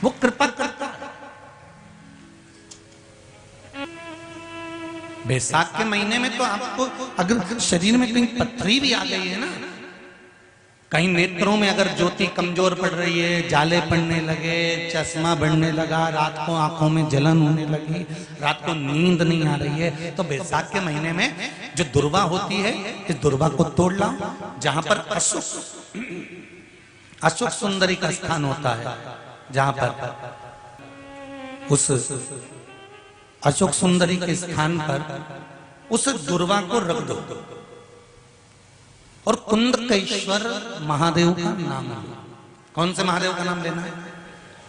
वो कृपा करता है। बैसाख के महीने में तो आपको अगर शरीर में कहीं पथरी भी आ गई है ना, कहीं नेत्रों में अगर ज्योति कमजोर पड़ रही है, जाले पड़ने लगे, चश्मा बढ़ने लगा, रात को आंखों में जलन होने लगी, रात को नींद नहीं आ रही है, तो बैसाख के महीने में जो दुर्वा होती है, इस दुर्वा को तोड़ लाओ। जहां पर अशोक सुंदरी का स्थान होता है, जहां पर उस अशोक सुंदरी के स्थान पर उस दुर्वा को रख दो और कुंदकेश्वर महादेव का नाम लो। कौन से महादेव का नाम लेना है?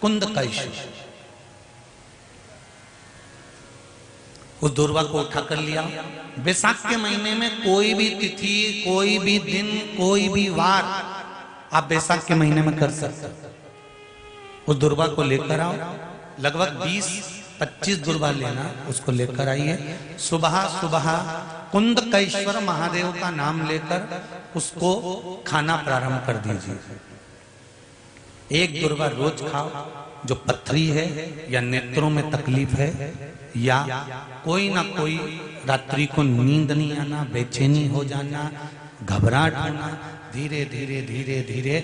कुंदकेश्वर। उस दुर्वा को उठा कर लिया। बैसाख के महीने में कोई भी तिथि, कोई भी दिन, कोई भी वार आप बैसाख के महीने में कर सकते हो। उस दुर्वा को लेकर आओ, लगभग 20-25 दुर्वा लेना, उसको लेकर आइए। सुबह सुबह कुंदकेश्वर महादेव का नाम लेकर उसको खाना प्रारंभ कर दीजिए। एक दुर्वा रोज खाओ। जो पथरी है या नेत्रों में तकलीफ है या कोई ना कोई रात्रि को नींद नहीं आना, बेचैनी हो जाना, घबराहट होना, धीरे धीरे धीरे धीरे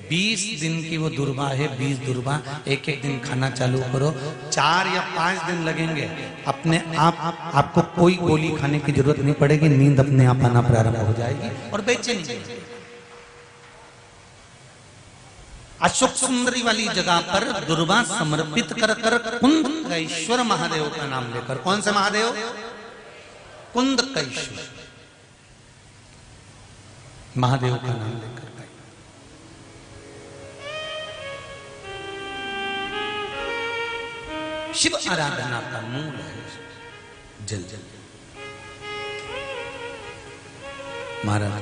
20 दिन की वो दुर्वा है, 20 दुर्वा एक एक दिन खाना चालू करो। 4 या 5 दिन लगेंगे, अपने आप आपको कोई गोली खाने की जरूरत नहीं पड़ेगी, नींद अपने आप आना प्रारंभ हो जाएगी और बेचैनी। अशोक सुंदरी वाली जगह पर दुर्वा समर्पित कर कर कुंदकेश्वर महादेव का नाम लेकर, कौन से महादेव? कुंदकेश्वर महादेव का नाम लेकर शिव आराधना का मूल है जल। महाराज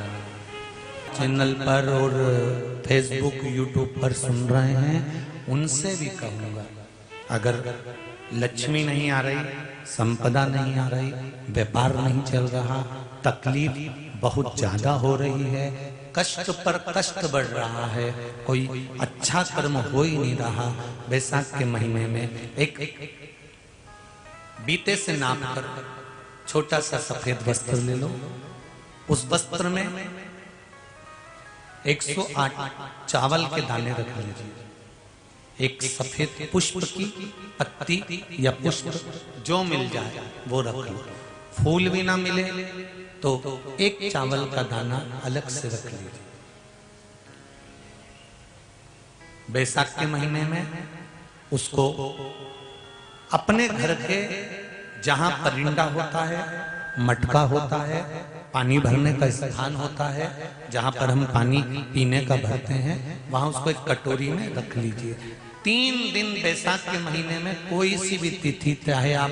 चैनल पर और फेसबुक यूट्यूब पर सुन रहे हैं, उनसे भी कहूंगा, अगर लक्ष्मी नहीं आ रही, संपदा नहीं आ रही, व्यापार नहीं चल रहा, तकलीफ बहुत ज्यादा हो रही है, कष्ट पर कष्ट बढ़ रहा है, कोई अच्छा कर्म हो ही नहीं रहा, बैसाख के महीने में एक बीते से नाप कर छोटा सा सफेद वस्त्र ले लो। उस वस्त्र में 108 चावल के दाने रख लीजिए। एक सफेद पुष्प की पत्ती या पुष्प जो मिल जाए वो रख लो। फूल भी ना मिले तो एक चावल का दाना अलग से रख लीजिए। बैसाख के महीने में उसको अपने घर के जहां परिंदा होता है, मटका होता है, पानी भरने का स्थान होता है, जहां पर हम पानी पीने का भरते हैं, वहां उसको एक कटोरी में रख लीजिए। 3 दिन बैसाख के महीने में कोई सी भी तिथि, चाहे आप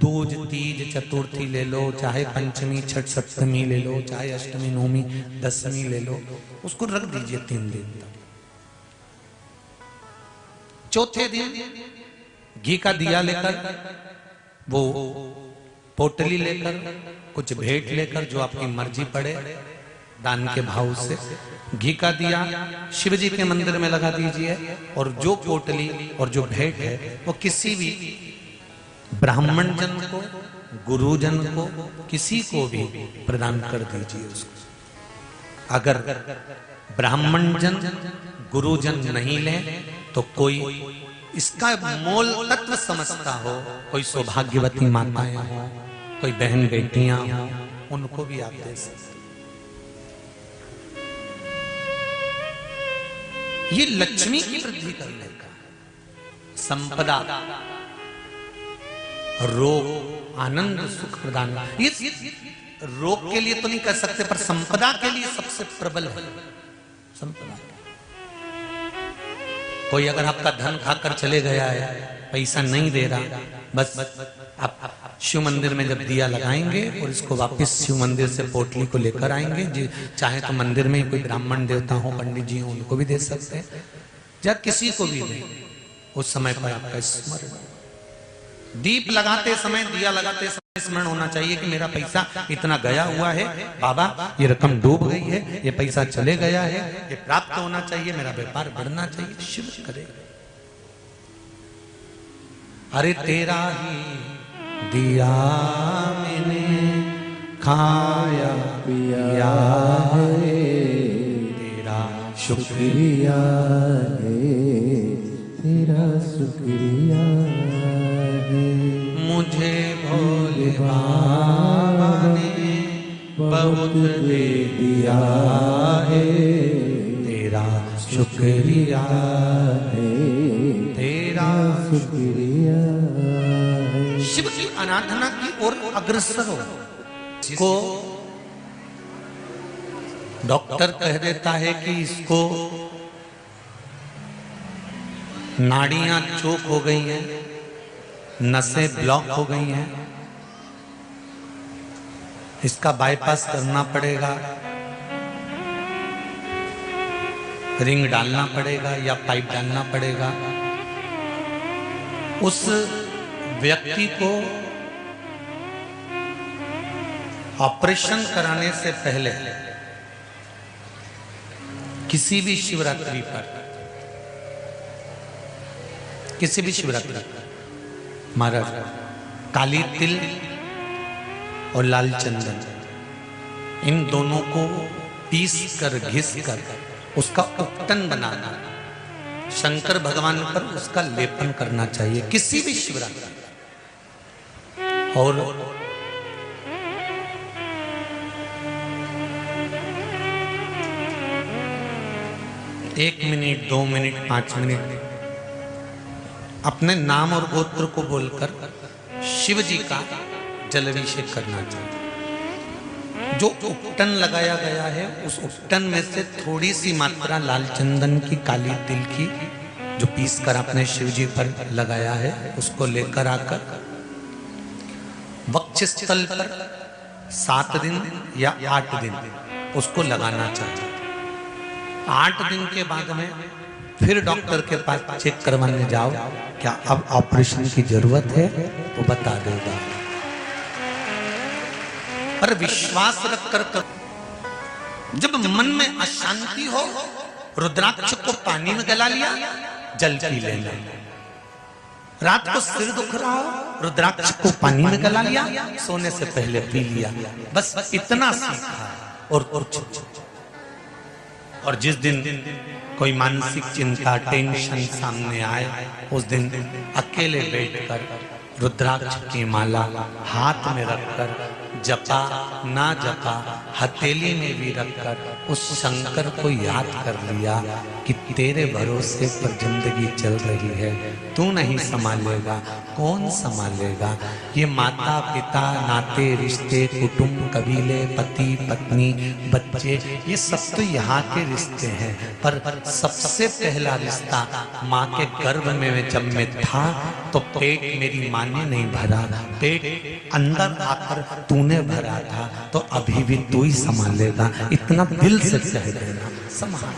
दूज, तीज, चतुर्थी ले लो, चाहे पंचमी, छठ, सप्तमी ले लो, चाहे अष्टमी, नवमी, दशमी ले लो, उसको रख दीजिए 3 दिन तक। चौथे दिन घी का दिया लेकर, वो पोटली लेकर, कुछ भेंट लेकर, जो आपकी मर्जी पड़े, दान के भाव से घी का दिया शिव जी के मंदिर में लगा दीजिए। और जो पोटली और जो भेंट है वो किसी भी ब्राह्मण जन को, गुरुजन को, किसी को भी प्रदान कर दीजिए उसको। अगर ब्राह्मण जन, गुरुजन नहीं ले तो कोई इसका मोल तत्व समझता हो, कोई सौभाग्यवती माताएं हो, कोई बहन बेटियां हो, उनको भी आप दे सकते। ये लक्ष्मी की वृद्धि करने का, संपदा, रोग, आनंद, सुख प्रदान। ये रोग के लिए तो नहीं कर सकते, पर संपदा के लिए सबसे प्रबल है संपदा। कोई अगर आपका धन खाकर चले गया है, पैसा नहीं दे रहा, बस आप शिव मंदिर में जब दिया लगाएंगे और इसको वापस शिव मंदिर से पोटली को लेकर आएंगे, जी चाहे तो मंदिर में कोई ब्राह्मण देवता हो, पंडित जी हो, उनको भी दे सकते हैं, या किसी को भी दें। उस समय पर आपका स्मरण, दीप लगाते समय, दिया लगाते समय स्मरण होना चाहिए कि मेरा पैसा इतना गया हुआ है, बाबा ये रकम डूब गई है, ये पैसा चले गया है, ये प्राप्त होना चाहिए, मेरा व्यापार बढ़ना चाहिए, शिव करे। अरे तेरा ही दिया मैंने खाया पिया है, तेरा शुक्रिया है, तेरा शुक्रिया है। मुझे भोले बाबा ने बहुत दे दिया है, तेरा शुक्रिया है, तेरा शुक्रिया है। शिव की आराधना की ओर अग्रसर हो। जिसको डॉक्टर कह देता है कि इसको नाड़ियां चोक हो गई हैं, नसें ब्लॉक हो गई हैं, इसका बाईपास करना पड़ेगा, रिंग डालना पड़ेगा या पाइप डालना पड़ेगा, उस व्यक्ति को ऑपरेशन कराने से पहले किसी भी शिवरात्रि पर, किसी भी शिवरात्रि पर महाराज काली तिल और लाल चंदन इन दोनों को पीस कर घिस कर उसका उपटन बनाना, शंकर भगवान पर उसका लेपन करना चाहिए किसी भी शिवरात्रि। और 1 मिनट 2 मिनट 5 मिनट अपने नाम और गोत्र को बोलकर शिव जी का जलाभिषेक करना चाहिए। जो उपटन लगाया गया है उस उपटन में से थोड़ी सी मात्रा लाल चंदन की, काली तिल की जो पीस कर अपने शिव जी पर लगाया है उसको लेकर आकर वक्षस्थल पर 7 दिन या 8 दिन उसको लगाना चाहिए। 8 दिन के बाद में फिर डॉक्टर के पास चेक करवाने जाओ, क्या अब ऑपरेशन की जरूरत है वो बता देगा। पर विश्वास रखकर करो। जब मन में अशांति हो, रुद्राक्ष को पानी में गला लिया, जल पी लेना। रात को सिर दुख रहा हो, रुद्राक्ष को पानी में गला लिया, सोने से पहले पी लिया। बस इतना सीखा और कुछ। और जिस दिन कोई मानसिक चिंता, टेंशन सामने आए, उस दिन अकेले बैठकर रुद्राक्ष की माला हाथ में रखकर जपा ना जपा हथेली में भी रखकर उस शंकर को याद कर लिया कि तेरे भरोसे पर जिंदगी चल रही है, तू नहीं संभालेगा, कौन संभालेगा। ये माता पिता, नाते रिश्ते, कुटुंब, कबीले, पति पत्नी, बच्चे, ये सब तो यहाँ के रिश्ते हैं, पर सबसे पहला रिश्ता माँ के गर्भ में जब मैं था तो पेट मेरी माँ ने नहीं भरा, पेट अंदर आकर तूने भरा था, तो अभी भी तू ही संभालेगा। इतना दिल से कह देना, संभाल।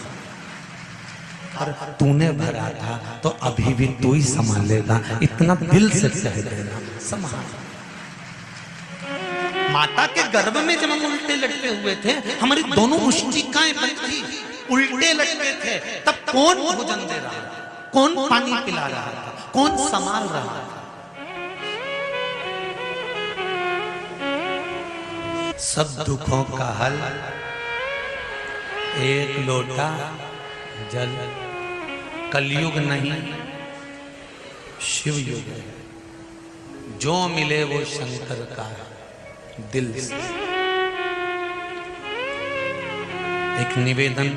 और तूने भरा था तो अभी भी तू ही संभालेगा, इतना दिल से कह देना, संभाल। माता के गर्भ में जब हम उल्टे लटके हुए थे, हमारी दोनों मुष्टिकाएं बंद थी, उल्टे लटके थे, तब कौन भोजन दे रहा था, कौन पानी पिला रहा था, कौन संभाल रहा था। सब दुखों का हल एक लोटा जल। कलयुग नहीं शिव युग है, जो मिले वो शंकर का दिल से। एक निवेदन,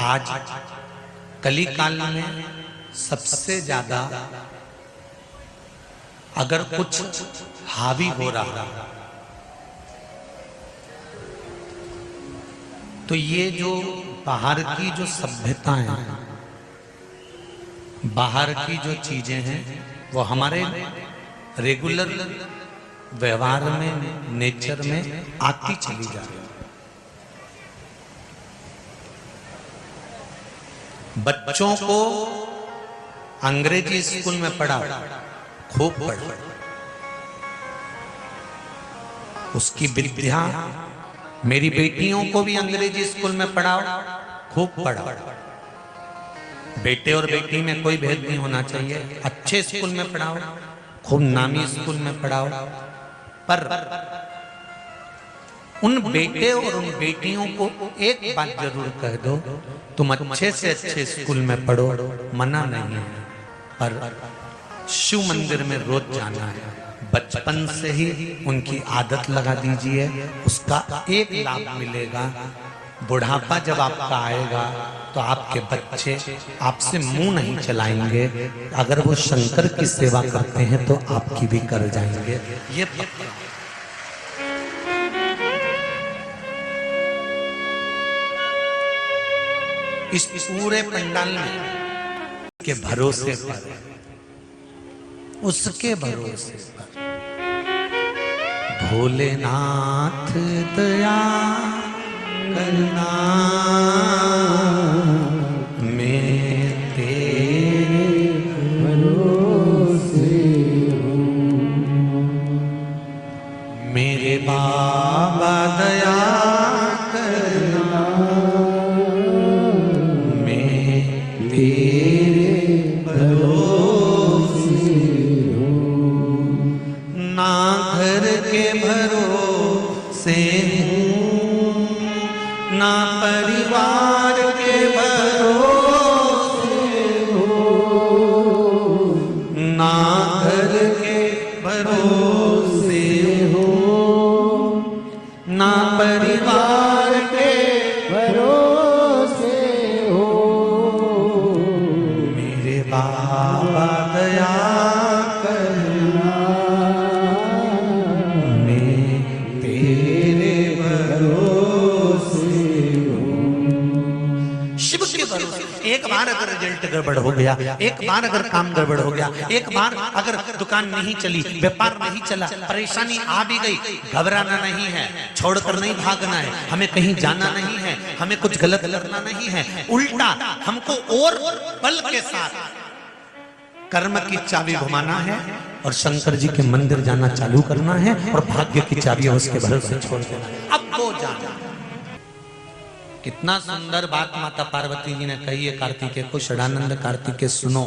आज कली काल में सबसे ज्यादा अगर कुछ हावी हो रहा तो ये जो बाहर की जो सभ्यताएं हैं, बाहर की जो चीजें हैं, वो हमारे रेगुलर व्यवहार में, नेचर में आती चली जा रही है। बच्चों को अंग्रेजी स्कूल में पढ़ा, खूब पढ़ा, उसकी विद्या, मेरी बेटियों को भी अंग्रेजी स्कूल में पढ़ाओ, खूब पढ़ा, बेटे और बेटी में कोई भेद नहीं होना चाहिए। अच्छे स्कूल में पढ़ाओ, खूब नामी स्कूल में पढ़ाओ, पर उन बेटे और उन बेटियों को एक बात जरूर कह दो, तुम अच्छे से अच्छे स्कूल में पढ़ो, मना नहीं है, पर शिव मंदिर में रोज जाना है। बचपन से ही उनकी आदत लगा दीजिए, उसका एक लाभ मिलेगा। बुढ़ापा जब आपका आएगा तो आपके बच्चे आपसे मुंह नहीं चलाएंगे। अगर वो शंकर की सेवा करते हैं तो आपकी भी कर जाएंगे, ये पक्का। इस पूरे पंडाल में के भरोसे पर, उसके भरोसे पर भोलेनाथ दया करना, मैं तेरे भरोसे हूँ। मेरे बाबा दया करना, मैं तेरे भरोसे हूँ। ना घर के भरोसे हूँ, ना परिवार के भरोसे हो, ना घर के भरोसे हो, ना परिवार के भरोसे हो। मेरे बाबा दया करना, मैं तेरे भरोसे। शिव के भरोसे। एक बार अगर रिजल्ट गड़बड़ हो गया, एक बार अगर काम गड़बड़ हो गया, एक बार अगर दुकान नहीं चली, व्यापार नहीं चला, परेशानी आ भी गई, घबराना नहीं है, छोड़कर नहीं भागना है, हमें कहीं जाना नहीं है, हमें कुछ गलत करना नहीं है, उल्टा हमको और बल के साथ कर्म की चाबी घुमाना है और शंकर जी के मंदिर जाना चालू करना है और भाग्य की चाबी उसके भरोसे छोड़ देना है। अब वो जाना। कितना सुंदर बात माता पार्वती जी ने कही है कार्तिकेय को, षडानंद कार्तिकेय सुनो।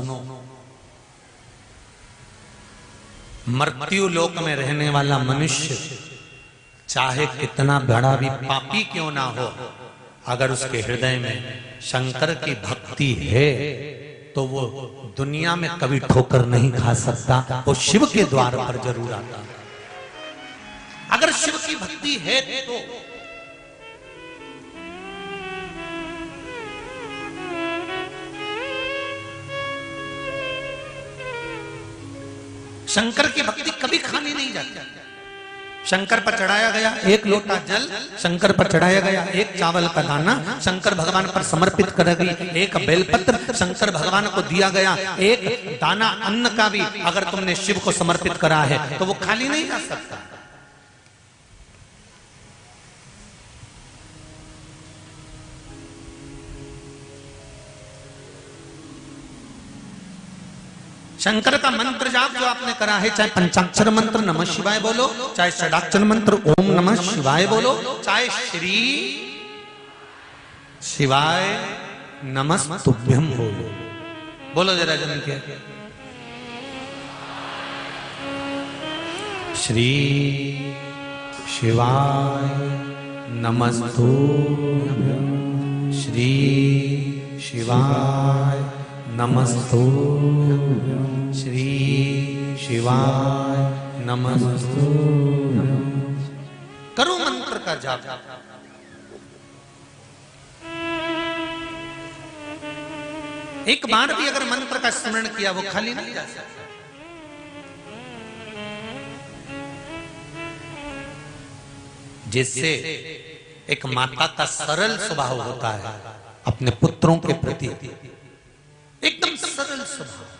मृत्यु लोक में रहने वाला मनुष्य चाहे कितना बड़ा भी पापी क्यों ना हो, अगर उसके हृदय में शंकर की भक्ति है तो वो दुनिया में कभी ठोकर नहीं खा सकता, वो शिव के द्वार पर जरूर आता। अगर शिव की भक्ति है तो शंकर की भक्ति कभी खाने नहीं जाती। शंकर पर चढ़ाया गया एक लोटा जल, शंकर पर चढ़ाया गया एक चावल का दाना, शंकर भगवान पर समर्पित कर गई एक बेलपत्र, शंकर भगवान को दिया गया एक दाना अन्न का भी अगर तुमने शिव को समर्पित करा है तो वो खाली नहीं जा सकता। शंकर का मंत्र जाप जो आपने करा है, चाहे पंचाक्षर मंत्र नमः शिवाय बोलो, चाहे षडाक्षर मंत्र ओम नमः शिवाय बोलो, चाहे श्री शिवाय नमस्तुभ्यम बोलो, बोलो जरा जन के श्री शिवाय नमस्तुभ्यम, श्री शिवाय नमस्तुभ्यं, श्री शिवाय नमस्तुभ्यं। करो मंत्र का जाप। एक बार भी अगर मंत्र का स्मरण किया वो खाली नहीं जा सकता। जिससे एक माता का सरल स्वभाव होता है अपने पुत्रों के प्रति, एकदम सरल स्वभाव।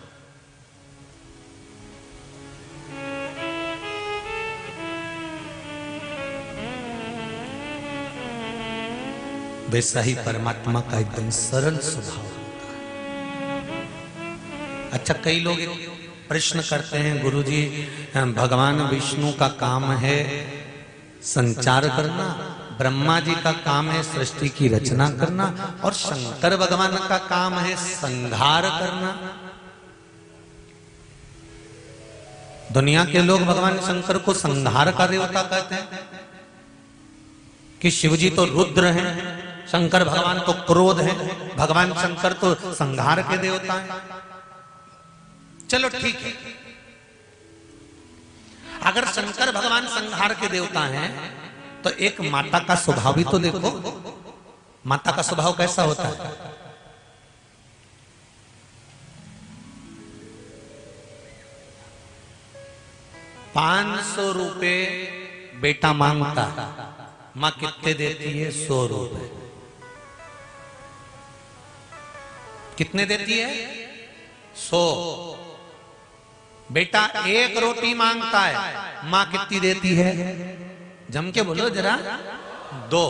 वैसा ही परमात्मा का एकदम सरल स्वभाव होता है। अच्छा, कई लोग प्रश्न करते हैं, गुरुजी भगवान विष्णु का काम है संचार करना, ब्रह्मा जी का काम है सृष्टि की रचना करना और शंकर भगवान का काम है संहार करना। दुनिया के लोग भगवान शंकर को संहार का देवता कहते हैं कि शिवजी तो रुद्र हैं, शंकर भगवान तो क्रोध है, भगवान शंकर तो संहार के देवता हैं। चलो ठीक है, अगर शंकर भगवान संहार के देवता हैं तो एक माता का स्वभाव भी तो देखो, माता का स्वभाव कैसा होता है? 500 रुपए बेटा मांगता, मां कितने देती है? 100 रुपए। कितने देती है? 100। बेटा 1 रोटी मांगता है, मां कितनी देती है? जम के बोलो जरा। 2।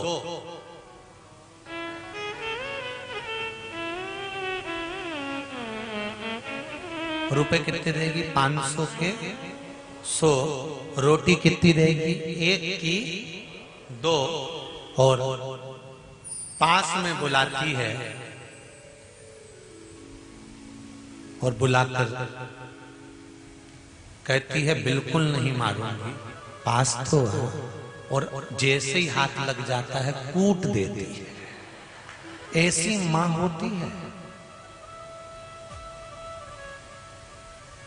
रुपए कितने देगी? 500 के 100। रोटी कितनी देगी? 1 की 2। और पास में बुलाती है और बुलाकर कहती है बिल्कुल नहीं मारूंगी, पास तो है। और जैसे ही हाथ लग जाता है कूट देती है। ऐसी मां होती है।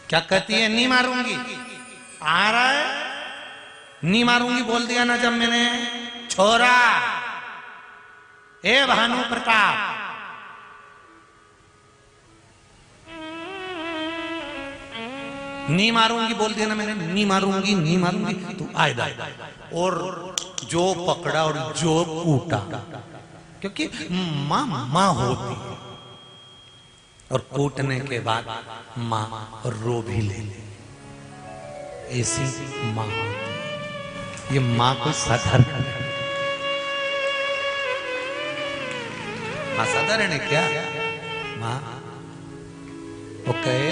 क्या कहती है? नहीं मारूंगी। आ रहा है? नहीं मारूंगी बोल दिया ना जब मैंने। छोरा ए भानु प्रताप, नहीं मारूंगी बोल दिया ना मैंने, नहीं मारूंगी, नहीं मारूंगी, तू आएगा। और जो पकड़ा और जो कूटा, क्योंकि मां मां होती है। और कूटने के बाद मां रो भी ले, ऐसी मां होती है। ये मां को साधारण, मां साधारण है क्या? मां वो कहे